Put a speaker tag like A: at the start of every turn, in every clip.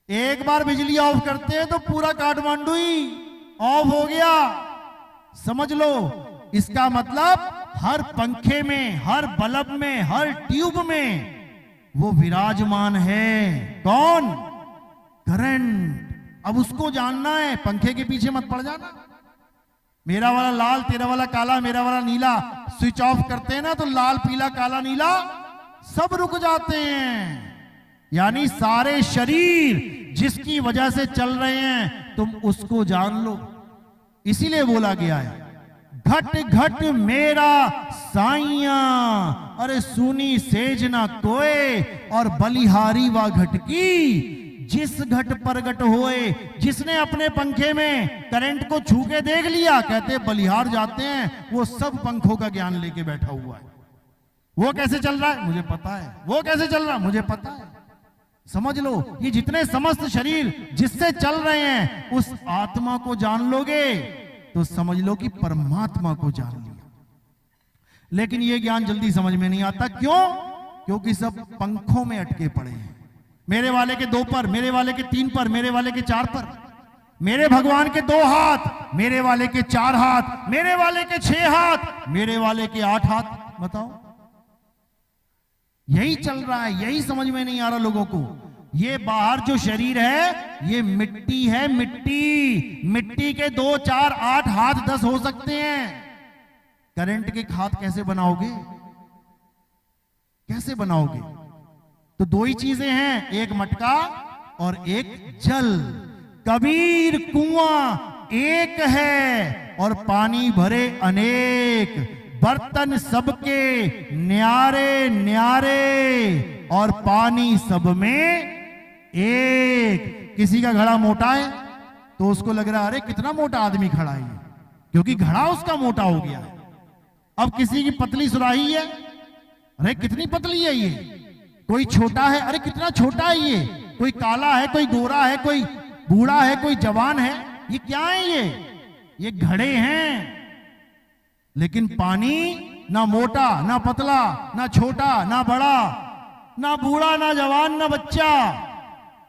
A: एक बार बिजली ऑफ करते हैं तो पूरा काठमांडू ही ऑफ हो गया। समझ लो, इसका मतलब हर पंखे में, हर बल्ब में, हर ट्यूब में वो विराजमान है। कौन? करंट। अब उसको जानना है, पंखे के पीछे मत पड़ जाना। मेरा वाला लाल, तेरा वाला काला, मेरा वाला नीला। स्विच ऑफ करते हैं ना तो लाल, पीला, काला, नीला सब रुक जाते हैं। यानी सारे शरीर जिसकी वजह से चल रहे हैं, तुम उसको जान लो। इसीलिए बोला गया है, घट घट मेरा साइया, अरे सुनी सेज ना कोय, और बलिहारी वा घट की जिस घट परगट होए। जिसने अपने पंखे में करंट को छू के देख लिया, कहते बलिहार जाते हैं, वो सब पंखों का ज्ञान लेके बैठा हुआ है। वो कैसे चल रहा है मुझे पता है, वो कैसे चल रहा है मुझे पता है। समझ लो, ये जितने समस्त शरीर जिससे चल रहे हैं, उस आत्मा को जान लोगे तो समझ लो कि परमात्मा को जान लिया। लेकिन ये ज्ञान जल्दी समझ में नहीं आता। क्यों? क्योंकि सब पंखों में अटके पड़े हैं। मेरे वाले के 2 पर, मेरे वाले के 3 पर, मेरे वाले के 4 पर, मेरे भगवान के 2 हाथ, मेरे वाले के 4 हाथ, मेरे वाले के 6 हाथ, मेरे वाले के 8 हाथ। बताओ, यही चल रहा है। यही समझ में नहीं आ रहा लोगों को। ये बाहर जो शरीर है, ये मिट्टी है, मिट्टी। मिट्टी के 2, 4, 8 हाथ 10 हो सकते हैं। करंट के हाथ कैसे बनाओगे? कैसे बनाओगे? तो 2 ही चीजें हैं, एक मटका और एक जल। कबीर कुआं एक है और पानी भरे अनेक, बर्तन सबके न्यारे न्यारे, और पानी सब में एक। किसी का घड़ा मोटा है तो उसको लग रहा है अरे कितना मोटा आदमी खड़ा है, क्योंकि घड़ा उसका मोटा हो गया है। अब किसी की पतली सुराही है, अरे कितनी पतली है ये। कोई छोटा है, अरे कितना छोटा है ये। कोई काला है, कोई गोरा है, कोई बूढ़ा है, कोई जवान है। ये क्या है? ये घड़े हैं। लेकिन पानी ना मोटा ना पतला, ना छोटा ना बड़ा, ना बूढ़ा ना जवान ना बच्चा,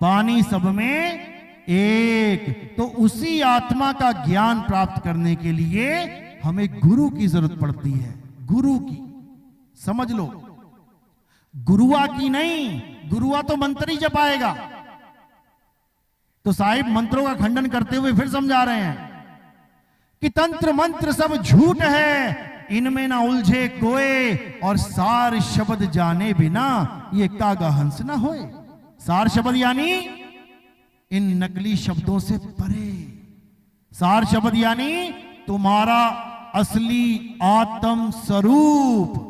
A: पानी सब में एक। तो उसी आत्मा का ज्ञान प्राप्त करने के लिए हमें गुरु की जरूरत पड़ती है। गुरु की, समझ लो, गुरुआ की नहीं। गुरुआ तो मंत्र ही जपाएगा। तो साहिब मंत्रों का खंडन करते हुए फिर समझा रहे हैं कि तंत्र मंत्र सब झूठ है, इनमें ना उलझे कोय, और सार शब्द जाने बिना ये कागा हंस ना होए। सार शब्द यानी इन नकली शब्दों से परे। सार शब्द यानी तुम्हारा असली आत्म स्वरूप,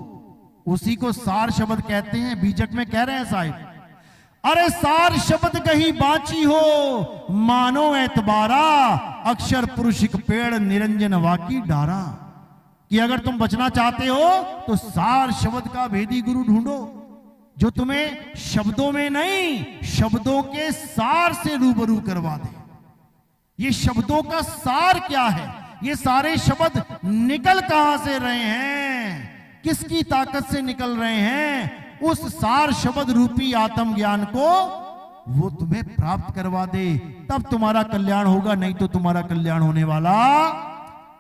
A: उसी को सार शब्द कहते हैं। बीजक में कह रहे हैं साहिब, अरे सार शब्द कहीं बाची हो, मानो एतबारा, अक्षर पुरुषिक पेड़ निरंजन वाकी डारा। कि अगर तुम बचना चाहते हो तो सार शब्द का भेदी गुरु ढूंढो, जो तुम्हें शब्दों में नहीं, शब्दों के सार से रूबरू करवा दे। ये शब्दों का सार क्या है? ये सारे शब्द निकल कहां से रहे हैं, किसकी ताकत से निकल रहे हैं? उस सार शब्द रूपी आत्म ज्ञान को वो तुम्हें प्राप्त करवा दे, तब तुम्हारा कल्याण होगा, नहीं तो तुम्हारा कल्याण होने वाला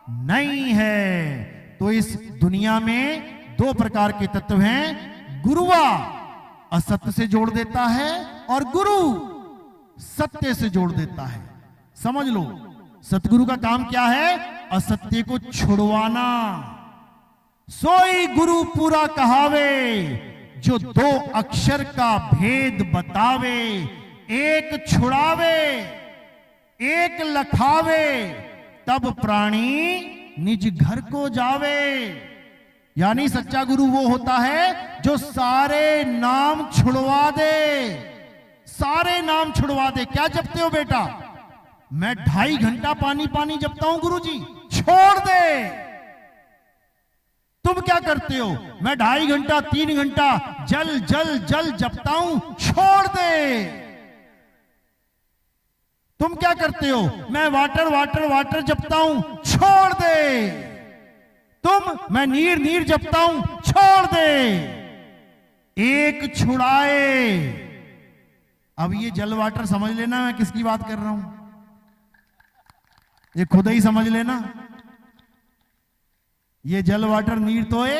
A: नहीं है। तो इस दुनिया में 2 प्रकार के तत्व हैं। गुरुआ असत्य से जोड़ देता है और गुरु सत्य से जोड़ देता है। समझ लो, सतगुरु का काम क्या है? असत्य को छुड़वाना। सोई गुरु पूरा कहावे, जो 2 अक्षर का भेद बतावे। एक छुड़ावे, एक लखावे, तब प्राणी निज घर को जावे। यानी सच्चा गुरु वो होता है जो सारे नाम छुड़वा दे, सारे नाम छुड़वा दे। क्या जपते हो बेटा? मैं 2.5 घंटा पानी पानी जपता हूं गुरुजी। छोड़ दे। तुम क्या करते हो? मैं 2.5 घंटा 3 घंटा जल जल जल जपता हूं। छोड़ दे। तुम क्या करते हो? मैं वाटर वाटर वाटर जपता हूं। छोड़ दे। मैं नीर नीर जपता हूं। छोड़ दे। एक छुड़ाए अब ये जल वाटर समझ लेना मैं किसकी बात कर रहा हूं, ये खुद ही समझ लेना। ये जल वाटर नीर तो है,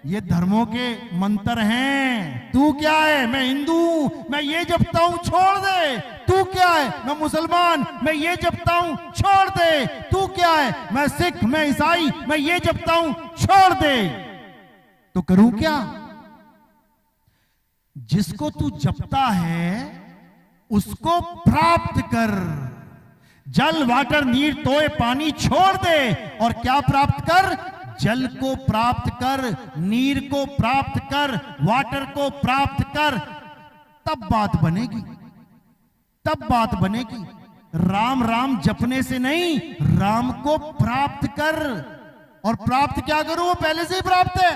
A: ये धर्मों के मंत्र हैं। तू क्या है, मैं हिंदू, मैं ये जपता हूं, छोड़ दे। तू क्या है, मैं मुसलमान, मैं ये जपता हूं, छोड़ दे। तू क्या है, मैं सिख, मैं ईसाई, मैं ये जपता हूं, छोड़ दे। तो करूं क्या? जिसको तू जपता है उसको प्राप्त कर। जल वाटर नीर तोए पानी छोड़ दे और क्या प्राप्त कर? जल को प्राप्त कर, नीर को प्राप्त कर, वाटर को प्राप्त कर, तब बात बनेगी, तब बात बनेगी। राम राम जपने से नहीं, राम को प्राप्त कर। और प्राप्त क्या करूं, वो पहले से ही प्राप्त है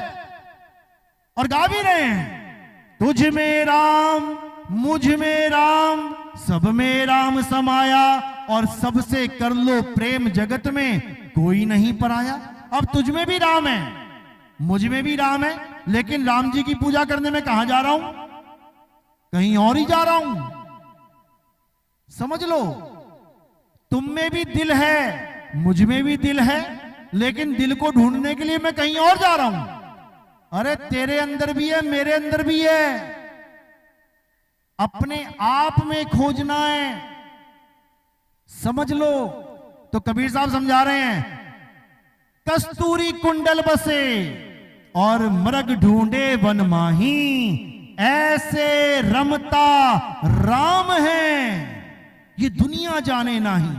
A: और गा भी रहे हैं। तुझ में राम, मुझ में राम, सब में राम समाया, और सबसे कर लो प्रेम, जगत में कोई नहीं पराया। अब तुझ में भी राम है, मुझ में भी राम है, लेकिन राम जी की पूजा करने में कहां जा रहा हूं? कहीं और ही जा रहा हूं। समझ लो, तुम में भी दिल है, मुझ में भी दिल है, लेकिन दिल को ढूंढने के लिए मैं कहीं और जा रहा हूं। अरे तेरे अंदर भी है, मेरे अंदर भी है, अपने आप में खोजना है। समझ लो। तो कबीर साहब समझा रहे हैं, कस्तूरी कुंडल बसे और मृग ढूंढे वन माही, ऐसे रमता राम है ये दुनिया जाने नाही।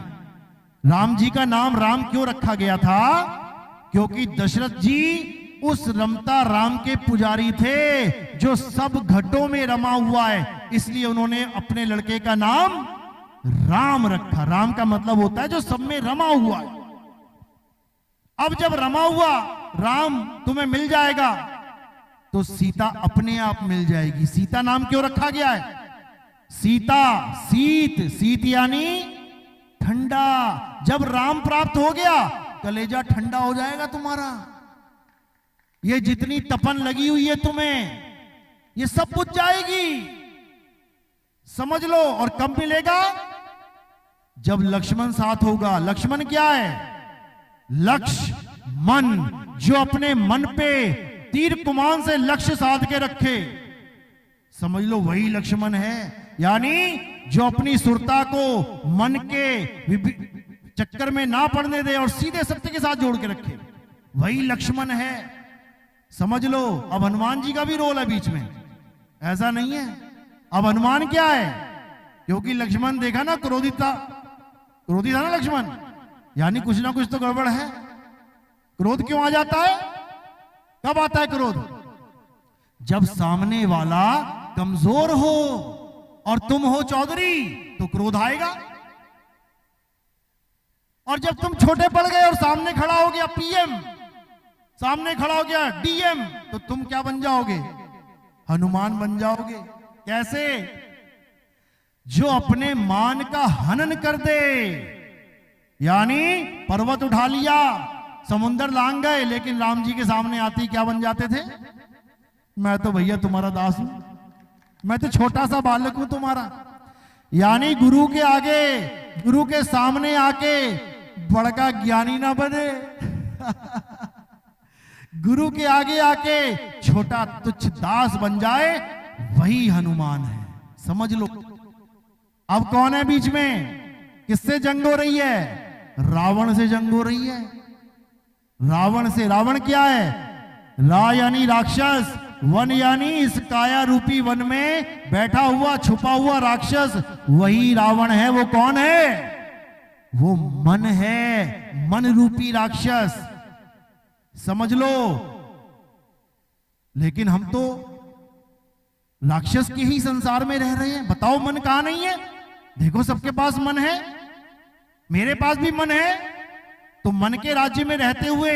A: राम जी का नाम राम क्यों रखा गया था? क्योंकि दशरथ जी उस रमता राम के पुजारी थे जो सब घटों में रमा हुआ है, इसलिए उन्होंने अपने लड़के का नाम राम रखा। राम का मतलब होता है जो सब में रमा हुआ है। अब जब रमा हुआ राम तुम्हें मिल जाएगा तो सीता अपने आप मिल जाएगी। सीता नाम क्यों रखा गया है? सीता, शीत, शीत यानी ठंडा। जब राम प्राप्त हो गया कलेजा ठंडा हो जाएगा तुम्हारा। ये जितनी तपन लगी हुई है तुम्हें, ये सब बुझ जाएगी। समझ लो। और कब मिलेगा? जब लक्ष्मण साथ होगा। लक्ष्मण क्या है? लक्ष्य, मन, जो अपने मन पे तीर कमान से लक्ष्य साध के रखे, समझ लो वही लक्ष्मण है। यानी जो अपनी सुरता को मन के चक्कर में ना पड़ने दे और सीधे सत्य के साथ जोड़ के रखे, वही लक्ष्मण है। समझ लो। अब हनुमान जी का भी रोल है बीच में, ऐसा नहीं है। अब हनुमान क्या है? क्योंकि लक्ष्मण देखा ना, क्रोधी था ना लक्ष्मण, यानी कुछ ना कुछ तो गड़बड़ है। क्रोध क्यों आ जाता है? कब आता है क्रोध? जब सामने वाला कमजोर हो और तुम हो चौधरी तो क्रोध आएगा। और जब तुम छोटे पड़ गए और सामने खड़ा हो गया पीएम, सामने खड़ा हो गया डीएम, तो तुम क्या बन जाओगे? हनुमान बन जाओगे। कैसे? जो अपने मान का हनन कर दे, यानी पर्वत उठा लिया, समुंदर लांग गए, लेकिन राम जी के सामने आते ही क्या बन जाते थे? मैं तो भैया तुम्हारा दास हूं, मैं तो छोटा सा बालक हूं तुम्हारा। यानी गुरु के आगे, गुरु के सामने आके बड़का ज्ञानी ना बने गुरु के आगे आके छोटा तुच्छ दास बन जाए, वही हनुमान है। समझ लो। अब कौन है बीच में? किससे जंग हो रही है? रावण से जंग हो रही है। रावण से। रावण क्या है? रा यानी राक्षस, वन यानी इस काया रूपी वन में बैठा हुआ छुपा हुआ राक्षस, वही रावण है। वो कौन है? वो मन है, मन रूपी राक्षस। समझ लो। लेकिन हम तो राक्षस के ही संसार में रह रहे हैं। बताओ मन कहां नहीं है? देखो सबके पास मन है, मेरे पास भी मन है। तो मन के राज्य में रहते हुए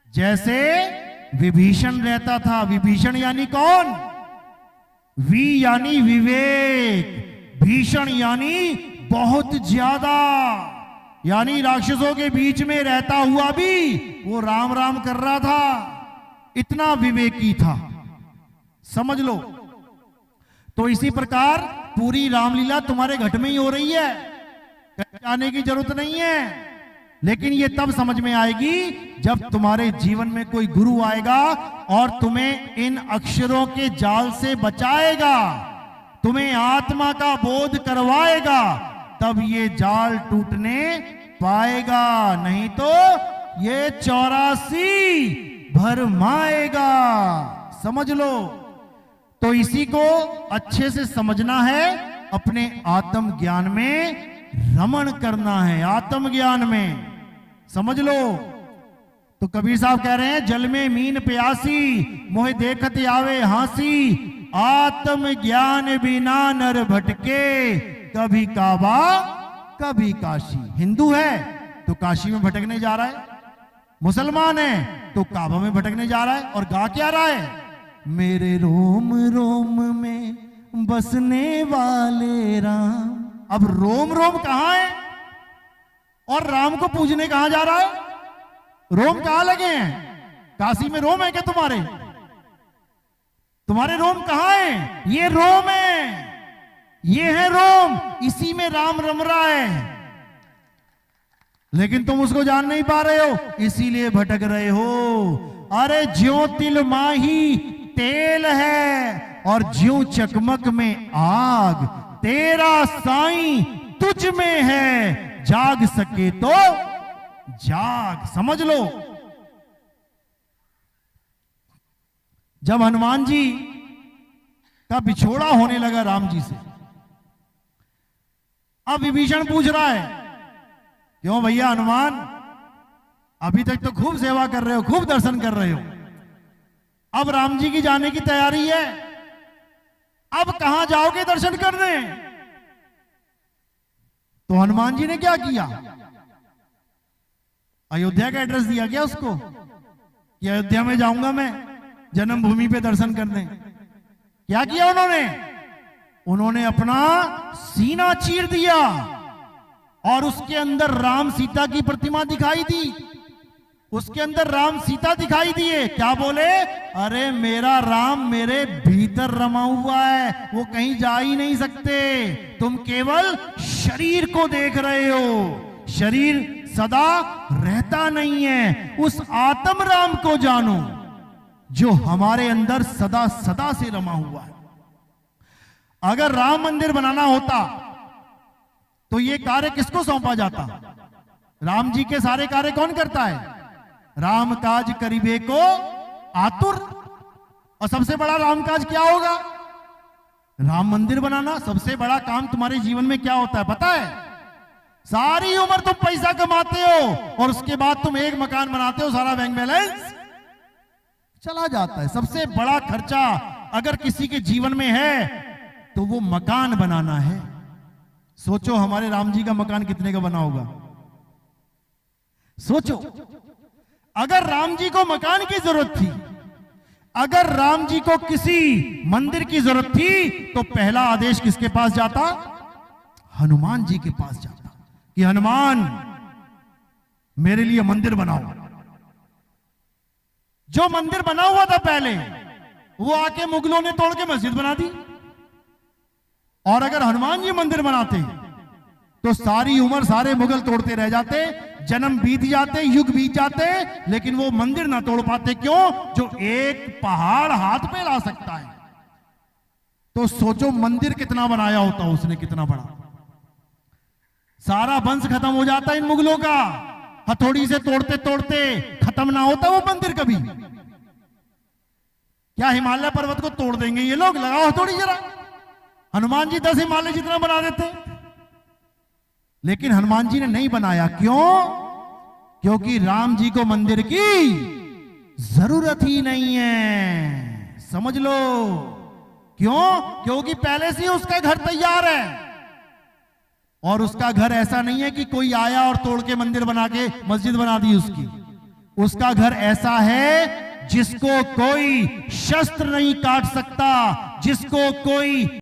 A: जैसे विभीषण रहता था। विभीषण यानी कौन? वी यानी विवेक, भीषण यानी बहुत ज्यादा, यानी राक्षसों के बीच में रहता हुआ भी वो राम राम कर रहा था, इतना विवेकी था। समझ लो। तो इसी प्रकार पूरी रामलीला तुम्हारे घट में ही हो रही है, कहीं जाने की जरूरत नहीं है। लेकिन ये तब समझ में आएगी जब तुम्हारे जीवन में कोई गुरु आएगा और तुम्हें इन अक्षरों के जाल से बचाएगा, तुम्हें आत्मा का बोध करवाएगा, तब ये जाल टूटने पाएगा, नहीं तो ये 84 भरमाएगा। समझ लो। तो इसी को अच्छे से समझना है, अपने आत्म ज्ञान में रमण करना है, आत्म ज्ञान में। समझ लो। तो कबीर साहब कह रहे हैं, जल में मीन प्यासी मोहे देखत आवे हांसी, आत्म ज्ञान बिना नर भटके, कभी काबा कभी काशी। हिंदू है तो काशी में भटकने जा रहा है, मुसलमान है तो काबा में भटकने जा रहा है, और गा क्या रहा है, मेरे रोम रोम में बसने वाले राम। अब रोम रोम कहां है और राम को पूजने कहां जा रहा है? रोम कहां लगे हैं? काशी में रोम है क्या तुम्हारे? तुम्हारे रोम कहां है? ये रोम है, ये है रोम, इसी में राम रम रहा है, लेकिन तुम उसको जान नहीं पा रहे हो, इसीलिए भटक रहे हो। अरे ज्यों तिल माही तेल है और ज्यों चकमक में आग, तेरा साईं तुझ में है, जाग सके तो जाग। समझ लो। जब हनुमान जी का बिछोड़ा होने लगा राम जी से, अब विभीषण पूछ रहा है, क्यों भैया हनुमान, अभी तक तो खूब सेवा कर रहे हो, खूब दर्शन कर रहे हो, अब राम जी की जाने की तैयारी है, अब कहां जाओगे दर्शन करने? तो हनुमान जी ने क्या किया? अयोध्या का एड्रेस दिया क्या उसको कि अयोध्या में जाऊंगा मैं जन्मभूमि पे दर्शन करने? क्या किया उन्होंने? उन्होंने अपना सीना चीर दिया और उसके अंदर राम सीता की प्रतिमा दिखाई दी, उसके अंदर राम सीता दिखाई दिए। क्या बोले? अरे मेरा राम मेरे भीतर रमा हुआ है, वो कहीं जा ही नहीं सकते, तुम केवल शरीर को देख रहे हो, शरीर सदा रहता नहीं है, उस आत्म राम को जानो जो हमारे अंदर सदा सदा से रमा हुआ है। अगर राम मंदिर बनाना होता तो ये कार्य किसको सौंपा जाता? राम जी के सारे कार्य कौन करता है? राम काज करीबे को आतुर। और सबसे बड़ा राम काज क्या होगा? राम मंदिर बनाना। सबसे बड़ा काम तुम्हारे जीवन में क्या होता है पता है? सारी उम्र तुम पैसा कमाते हो और उसके बाद तुम एक मकान बनाते हो, सारा बैंक बैलेंस चला जाता है। सबसे बड़ा खर्चा अगर किसी के जीवन में है तो वो मकान बनाना है। सोचो हमारे राम जी का मकान कितने का बना होगा? सोचो, अगर राम जी को मकान की जरूरत थी, अगर राम जी को किसी मंदिर की जरूरत थी, तो पहला आदेश किसके पास जाता? हनुमान जी के पास जाता कि हनुमान मेरे लिए मंदिर बनाओ। जो मंदिर बना हुआ था पहले, वो आके मुगलों ने तोड़ के मस्जिद बना दी। और अगर हनुमान जी मंदिर बनाते तो सारी उम्र सारे मुगल तोड़ते रह जाते, जन्म बीत जाते, युग बीत जाते, लेकिन वो मंदिर ना तोड़ पाते। क्यों? जो एक पहाड़ हाथ पे ला सकता है। तो सोचो मंदिर कितना बनाया होता उसने, कितना बड़ा। सारा वंश खत्म हो जाता इन मुगलों का, हथौड़ी से तोड़ते तोड़ते खत्म ना होता वो मंदिर कभी। क्या हिमालय पर्वत को तोड़ देंगे ये लोग? लगाओ हथौड़ी जरा। हनुमान जी 10 हिमालय जितना बना देते, लेकिन हनुमान जी ने नहीं बनाया। क्यों? क्योंकि राम जी को मंदिर की जरूरत ही नहीं है। समझ लो। क्यों? क्योंकि पहले से ही उसका घर तैयार है, और उसका घर ऐसा नहीं है कि कोई आया और तोड़ के मंदिर बना के मस्जिद बना दी उसकी। उसका घर ऐसा है जिसको कोई शस्त्र नहीं काट सकता, जिसको कोई